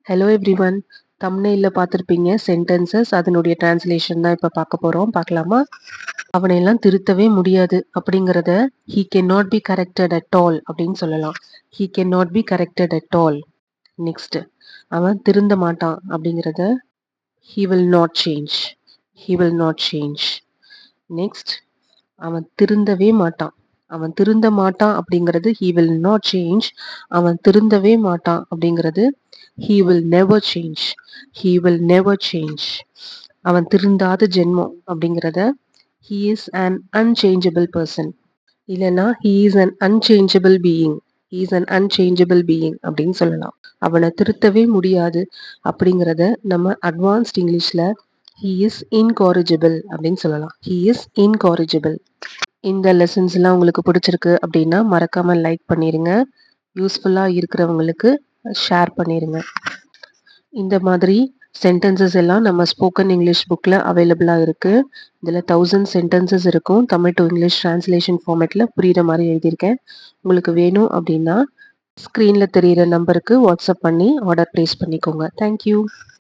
Hello everyone. தம்ப்நெயில்ல பார்த்திருப்பீங்க sentences அதனுடைய translation தான் இப்ப பார்க்க போறோம். பார்க்கலாமா? அவனையெல்லாம் திருத்தவே முடியாது அப்படிங்கிறத he cannot be corrected at all அப்படின்னு சொல்லலாம். he cannot be corrected at all. Next அவன் திருந்த மாட்டான் அப்படிங்கிறத he will not change. he will not change. Next அவன் திருந்தவே மாட்டான். அவன் திருந்த மாட்டான் அப்படிங்கிறது he will not change. அவன் திருந்தவே மாட்டான் அப்படிங்கிறது he will never change. he will never change. அவன் திருந்தாத ஜென்மம் அப்படிங்கிறத he is an unchangeable person. இல்லைன்னா he is an unchangeable being. he is an unchangeable being அப்படின்னு சொல்லலாம். அவனை திருத்தவே முடியாது அப்படிங்கிறத நம்ம அட்வான்ஸ்ட் இங்கிலீஷ்ல he is incorrigible அப்படின்னு சொல்லலாம். he is incorrigible. இந்த லெசன்ஸ் எல்லாம் உங்களுக்கு பிடிச்சிருக்கு அப்படின்னா மறக்காம லைக் பண்ணிருங்க. யூஸ்ஃபுல்லா இருக்கிறவங்களுக்கு ஷேர் பண்ணிருங்க. இந்த மாதிரி சென்டென்சஸ் எல்லாம் நம்ம ஸ்போக்கன் இங்கிலீஷ் புக்ல அவைலபிளா இருக்கு. இதுல 1000 சென்டென்சஸ் இருக்கும். தமிழ் டு இங்கிலீஷ் டிரான்ஸ்லேஷன் ஃபார்மேட்ல புரியுற மாதிரி எழுதியிருக்கேன். உங்களுக்கு வேணும் அப்படின்னா ஸ்க்ரீன்ல தெரியிற நம்பருக்கு வாட்ஸ்அப் பண்ணி ஆர்டர் பிளேஸ் பண்ணிக்கோங்க. தேங்க்யூ.